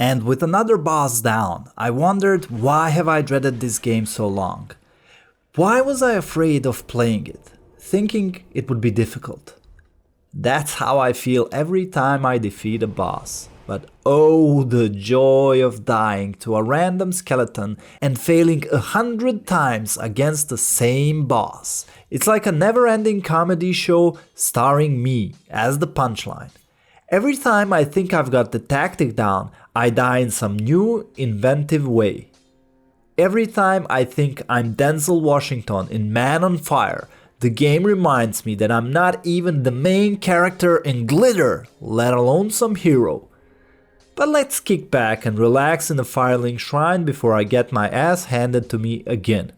And with another boss down, I wondered why have I dreaded this game so long? Why was I afraid of playing it, thinking it would be difficult? That's how I feel every time I defeat a boss. But oh, the joy of dying to a random skeleton and failing 100 times against the same boss. It's like a never-ending comedy show starring me as the punchline. Every time I think I've got the tactic down, I die in some new, inventive way. Every time I think I'm Denzel Washington in Man on Fire, the game reminds me that I'm not even the main character in glitter, let alone some hero. But let's kick back and relax in the Firelink Shrine before I get my ass handed to me again.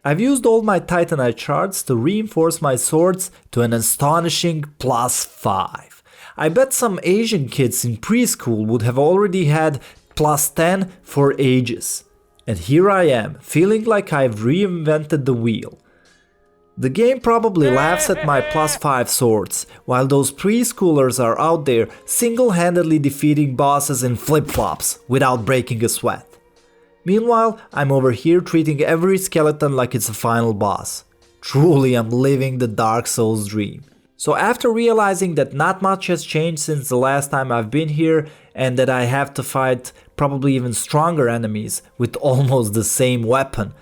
I've used all my Titanite shards to reinforce my swords to an astonishing +5. I bet some Asian kids in preschool would have already had +10 for ages. And here I am, feeling like I've reinvented the wheel. The game probably laughs at my +5 swords, while those preschoolers are out there single-handedly defeating bosses in flip-flops without breaking a sweat. Meanwhile, I'm over here treating every skeleton like it's a final boss. Truly, I'm living the Dark Souls dream. So after realizing that not much has changed since the last time I've been here, and that I have to fight probably even stronger enemies with almost the same weapon,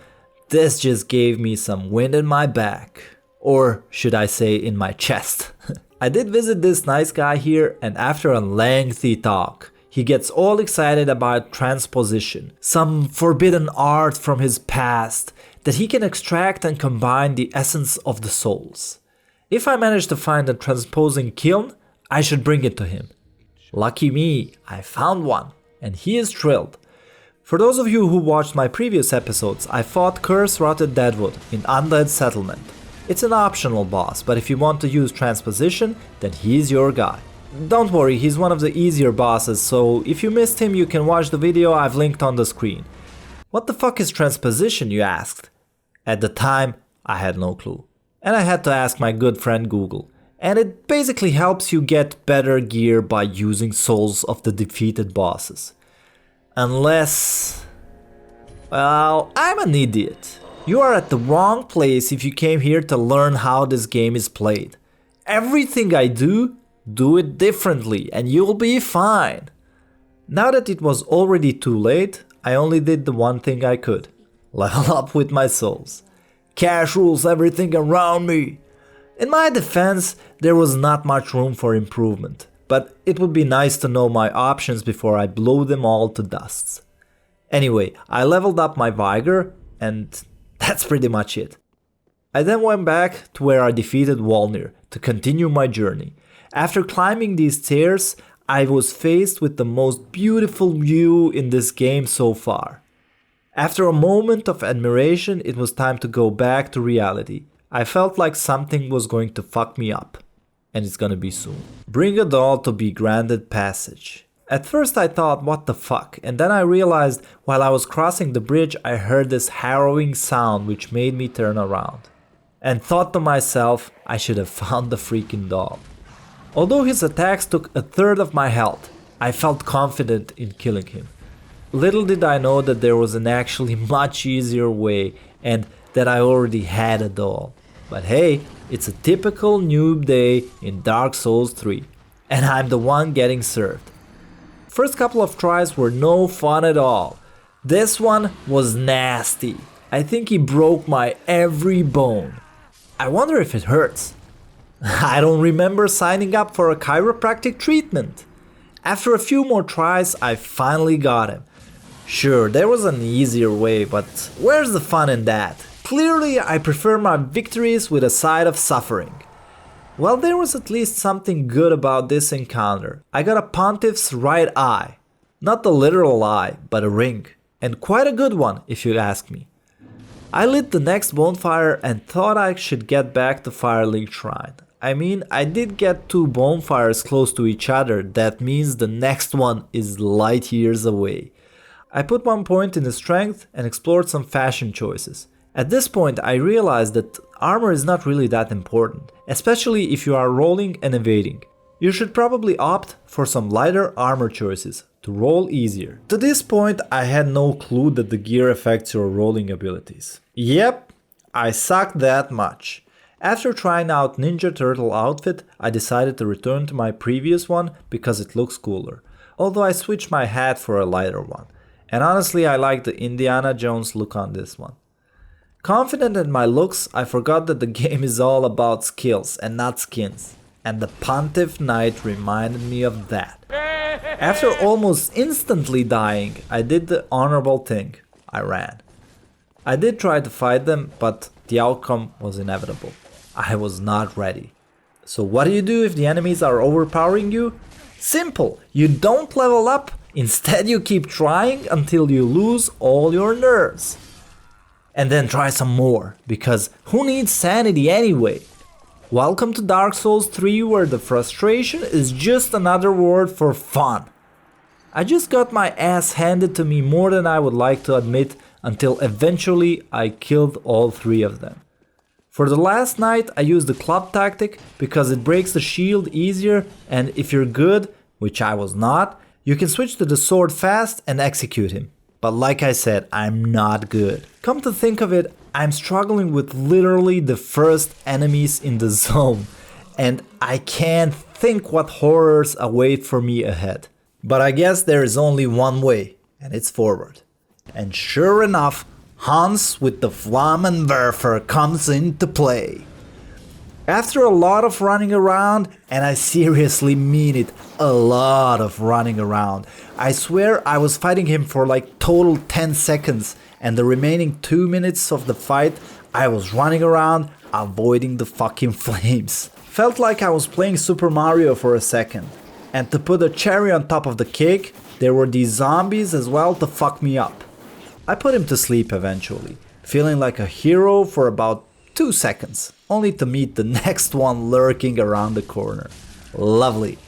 this just gave me some wind in my back. Or should I say in my chest. I did visit this nice guy here, and after a lengthy talk, he gets all excited about transposition, some forbidden art from his past that he can extract and combine the essence of the souls. If I manage to find a transposing kiln, I should bring it to him. Lucky me, I found one, and he is thrilled. For those of you who watched my previous episodes, I fought Curse Rotted Deadwood in Undead Settlement. It's an optional boss, but if you want to use transposition, then he's your guy. Don't worry, he's one of the easier bosses, so if you missed him you can watch the video I've linked on the screen. What the fuck is transposition, you asked? At the time, I had no clue. And I had to ask my good friend Google. And it basically helps you get better gear by using souls of the defeated bosses. Unless... well, I'm an idiot. You are at the wrong place if you came here to learn how this game is played. Everything I do it differently and you'll be fine. Now that it was already too late, I only did the one thing I could. Level up with my souls. Cash rules everything around me. In my defense, there was not much room for improvement. But it would be nice to know my options before I blow them all to dust. Anyway, I leveled up my Vigor, and that's pretty much it. I then went back to where I defeated Volnir to continue my journey. After climbing these stairs, I was faced with the most beautiful view in this game so far. After a moment of admiration, it was time to go back to reality. I felt like something was going to fuck me up. And it's gonna be soon. Bring a doll to be granted passage. At first I thought, what the fuck, and then I realized while I was crossing the bridge I heard this harrowing sound which made me turn around. And thought to myself, I should have found the freaking doll. Although his attacks took 1/3 of my health, I felt confident in killing him. Little did I know that there was an actually much easier way and that I already had a doll. But hey, it's a typical noob day in Dark Souls 3, and I'm the one getting served. First couple of tries were no fun at all. This one was nasty. I think he broke my every bone. I wonder if it hurts. I don't remember signing up for a chiropractic treatment. After a few more tries, I finally got him. Sure, there was an easier way, but where's the fun in that? Clearly, I prefer my victories with a side of suffering. Well, there was at least something good about this encounter. I got a Pontiff's right eye. Not the literal eye, but a ring. And quite a good one, if you ask me. I lit the next bonfire and thought I should get back to Firelink Shrine. I mean, I did get 2 bonfires close to each other, that means the next one is light years away. I put 1 point in the strength and explored some fashion choices. At this point I realized that armor is not really that important, especially if you are rolling and evading. You should probably opt for some lighter armor choices to roll easier. To this point, I had no clue that the gear affects your rolling abilities. Yep, I sucked that much. After trying out Ninja Turtle outfit, I decided to return to my previous one because it looks cooler, although I switched my hat for a lighter one. And honestly, I like the Indiana Jones look on this one. Confident in my looks, I forgot that the game is all about skills and not skins. And the Pontiff Knight reminded me of that. After almost instantly dying, I did the honorable thing. I ran. I did try to fight them, but the outcome was inevitable. I was not ready. So what do you do if the enemies are overpowering you? Simple! You don't level up, instead you keep trying until you lose all your nerves. And then try some more, because who needs sanity anyway? Welcome to Dark Souls 3, where the frustration is just another word for fun. I just got my ass handed to me more than I would like to admit until eventually I killed all 3 of them. For the last night I used the club tactic because it breaks the shield easier, and if you're good, which I was not, you can switch to the sword fast and execute him. But like I said, I'm not good. Come to think of it, I'm struggling with literally the first enemies in the zone, and I can't think what horrors await for me ahead. But I guess there is only one way, and it's forward. And sure enough, Hans with the Flammenwerfer comes into play. After a lot of running around, and I seriously mean it, a lot of running around, I swear I was fighting him for like total 10 seconds, and the remaining 2 minutes of the fight I was running around avoiding the fucking flames. Felt like I was playing Super Mario for a second. And to put a cherry on top of the cake, there were these zombies as well to fuck me up. I put him to sleep eventually, feeling like a hero for about 2 seconds, only to meet the next one lurking around the corner. Lovely.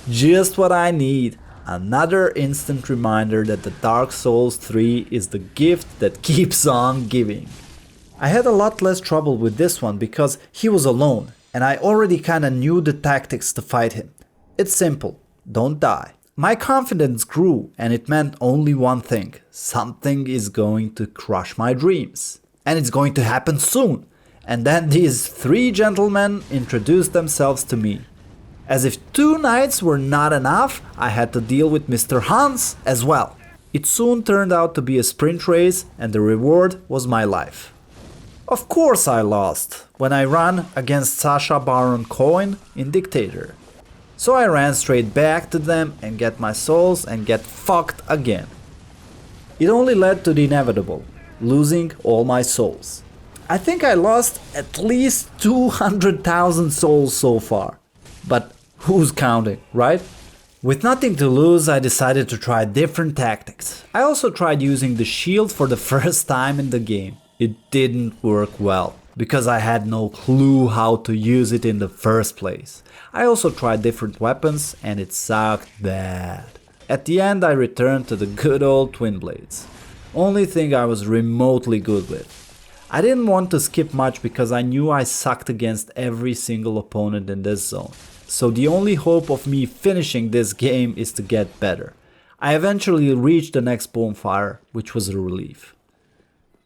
Just what I need. Another instant reminder that the Dark Souls 3 is the gift that keeps on giving. I had a lot less trouble with this one because he was alone, and I already kinda knew the tactics to fight him. It's simple, don't die. My confidence grew, and it meant only one thing: something is going to crush my dreams. And it's going to happen soon. And then these 3 gentlemen introduced themselves to me. As if 2 nights were not enough, I had to deal with Mr. Hans as well. It soon turned out to be a sprint race, and the reward was my life. Of course I lost when I ran against Sacha Baron Cohen in Dictator. So I ran straight back to them and get my souls and get fucked again. It only led to the inevitable, losing all my souls. I think I lost at least 200,000 souls so far. But who's counting, right? With nothing to lose, I decided to try different tactics. I also tried using the shield for the first time in the game. It didn't work well, because I had no clue how to use it in the first place. I also tried different weapons, and it sucked bad. At the end I returned to the good old twin blades. Only thing I was remotely good with. I didn't want to skip much because I knew I sucked against every single opponent in this zone. So the only hope of me finishing this game is to get better. I eventually reached the next bonfire, which was a relief.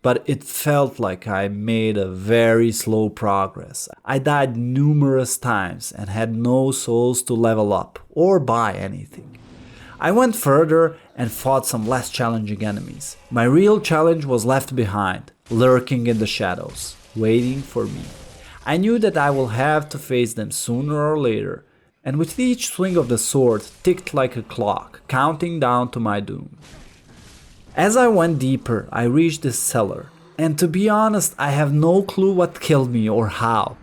But it felt like I made a very slow progress. I died numerous times and had no souls to level up or buy anything. I went further and fought some less challenging enemies. My real challenge was left behind, lurking in the shadows, waiting for me. I knew that I will have to face them sooner or later, and with each swing of the sword ticked like a clock, counting down to my doom. As I went deeper, I reached this cellar, and to be honest, I have no clue what killed me or how.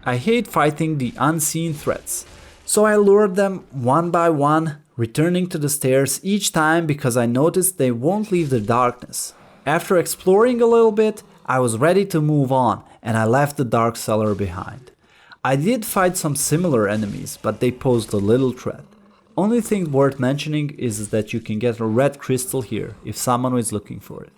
I hate fighting the unseen threats, so I lured them one by one, returning to the stairs each time because I noticed they won't leave the darkness. After exploring a little bit, I was ready to move on, and I left the dark cellar behind. I did fight some similar enemies, but they posed a little threat. Only thing worth mentioning is that you can get a red crystal here if someone is looking for it.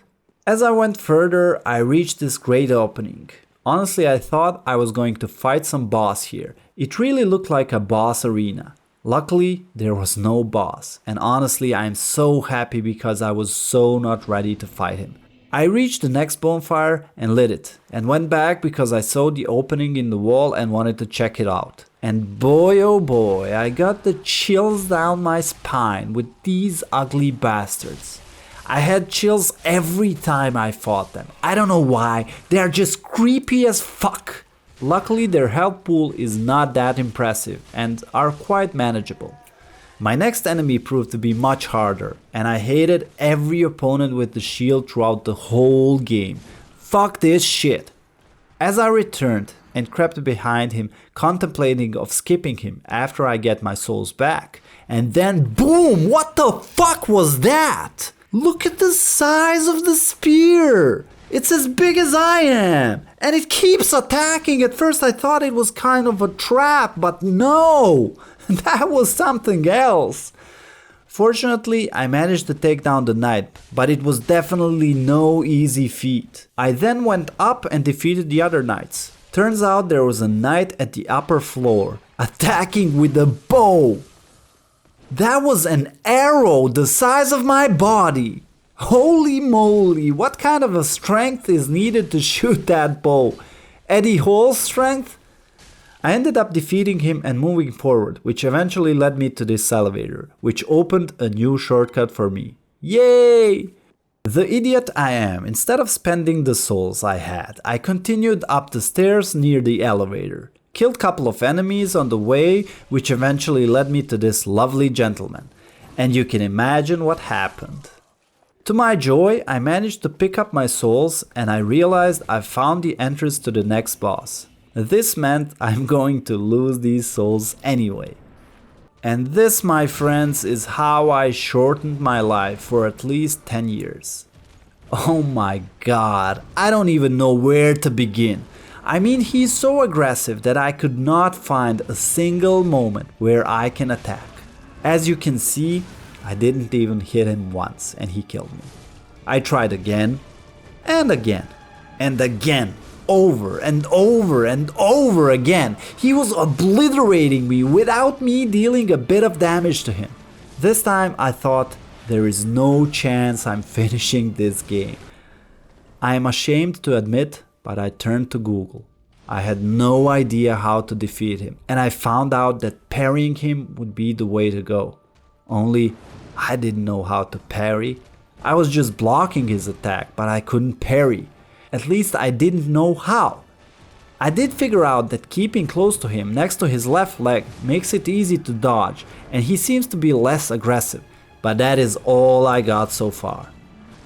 As I went further, I reached this great opening. Honestly, I thought I was going to fight some boss here. It really looked like a boss arena. Luckily, there was no boss, and honestly, I am so happy because I was so not ready to fight him. I reached the next bonfire and lit it, and went back because I saw the opening in the wall and wanted to check it out. And boy oh boy, I got the chills down my spine with these ugly bastards. I had chills every time I fought them. I don't know why, they are just creepy as fuck. Luckily their health pool is not that impressive and are quite manageable. My next enemy proved to be much harder, and I hated every opponent with the shield throughout the whole game. Fuck this shit. As I returned and crept behind him, contemplating of skipping him after I get my souls back, and then boom, what the fuck was that? Look at the size of the spear! It's as big as I am! And it keeps attacking! At first I thought it was kind of a trap, but no! That was something else! Fortunately, I managed to take down the knight, but it was definitely no easy feat. I then went up and defeated the other knights. Turns out there was a knight at the upper floor, attacking with a bow! That was an arrow the size of my body! Holy moly, what kind of a strength is needed to shoot that bow? Eddie Hall's strength? I ended up defeating him and moving forward, which eventually led me to this elevator, which opened a new shortcut for me. Yay! The idiot I am, instead of spending the souls I had, I continued up the stairs near the elevator. Killed a couple of enemies on the way, which eventually led me to this lovely gentleman. And you can imagine what happened. To my joy, I managed to pick up my souls and I realized I found the entrance to the next boss. This meant I'm going to lose these souls anyway. And this, my friends, is how I shortened my life for at least 10 years. Oh my god, I don't even know where to begin. I mean, he's so aggressive that I could not find a single moment where I can attack. As you can see, I didn't even hit him once and he killed me. I tried again and again and again, over and over and over again. He was obliterating me without me dealing a bit of damage to him. This time I thought, there is no chance I'm finishing this game. I am ashamed to admit, but I turned to Google. I had no idea how to defeat him, and I found out that parrying him would be the way to go. Only I didn't know how to parry. I was just blocking his attack, but I couldn't parry. At least I didn't know how. I did figure out that keeping close to him next to his left leg makes it easy to dodge, and he seems to be less aggressive, but that is all I got so far.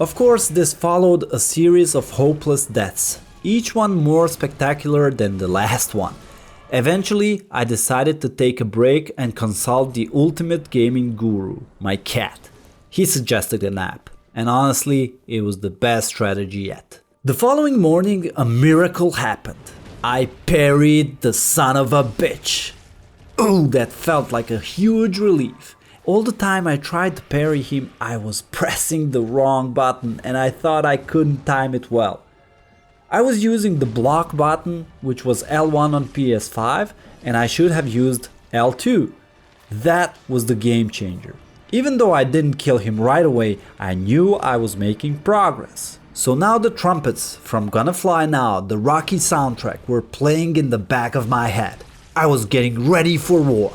Of course, this followed a series of hopeless deaths, each one more spectacular than the last one. Eventually, I decided to take a break and consult the ultimate gaming guru, my cat. He suggested a nap, and honestly, it was the best strategy yet. The following morning, a miracle happened. I parried the son of a bitch. Ooh, that felt like a huge relief. All the time I tried to parry him, I was pressing the wrong button and I thought I couldn't time it well. I was using the block button, which was L1 on PS5, and I should have used L2. That was the game changer. Even though I didn't kill him right away, I knew I was making progress. So now the trumpets from Gonna Fly Now, the Rocky soundtrack, were playing in the back of my head. I was getting ready for war.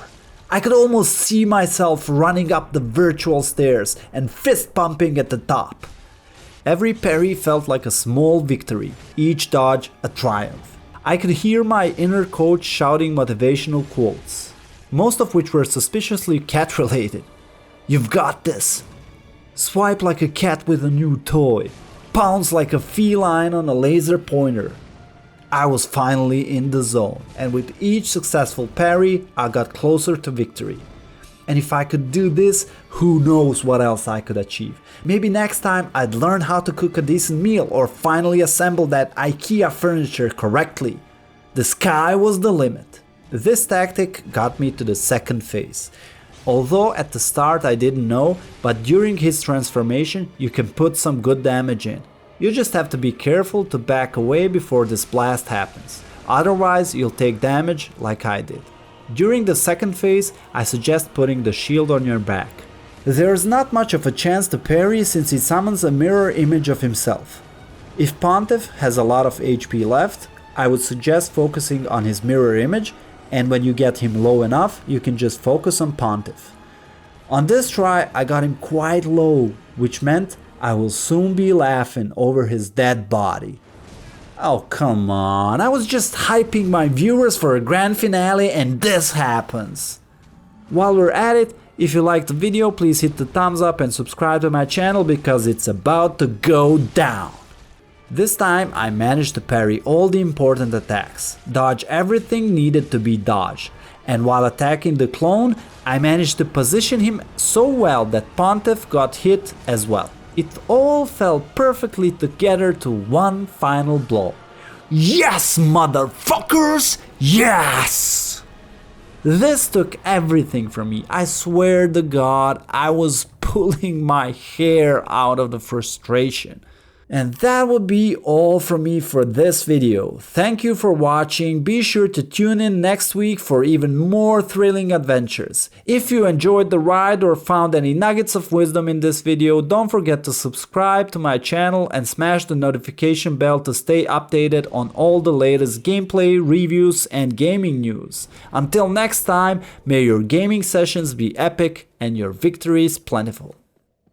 I could almost see myself running up the virtual stairs and fist pumping at the top. Every parry felt like a small victory, each dodge a triumph. I could hear my inner coach shouting motivational quotes, most of which were suspiciously cat-related. You've got this. Swipe like a cat with a new toy. Pounce like a feline on a laser pointer. I was finally in the zone, and with each successful parry, I got closer to victory. And if I could do this, who knows what else I could achieve. Maybe next time I'd learn how to cook a decent meal or finally assemble that IKEA furniture correctly. The sky was the limit. This tactic got me to the second phase. Although at the start I didn't know, but during his transformation you can put some good damage in. You just have to be careful to back away before this blast happens, otherwise you'll take damage like I did. During the second phase, I suggest putting the shield on your back. There's not much of a chance to parry since he summons a mirror image of himself. If Pontiff has a lot of HP left, I would suggest focusing on his mirror image, and when you get him low enough, you can just focus on Pontiff. On this try, I got him quite low, which meant I will soon be laughing over his dead body. Oh come on, I was just hyping my viewers for a grand finale and this happens. While we're at it, if you liked the video, please hit the thumbs up and subscribe to my channel because it's about to go down. This time I managed to parry all the important attacks, dodge everything needed to be dodged, and while attacking the clone, I managed to position him so well that Pontiff got hit as well. It all fell perfectly together to one final blow. Yes, motherfuckers! Yes! This took everything from me. I swear to God, I was pulling my hair out of the frustration. And that would be all from me for this video. Thank you for watching. Be sure to tune in next week for even more thrilling adventures. If you enjoyed the ride or found any nuggets of wisdom in this video, don't forget to subscribe to my channel and smash the notification bell to stay updated on all the latest gameplay, reviews, and gaming news. Until next time, may your gaming sessions be epic and your victories plentiful.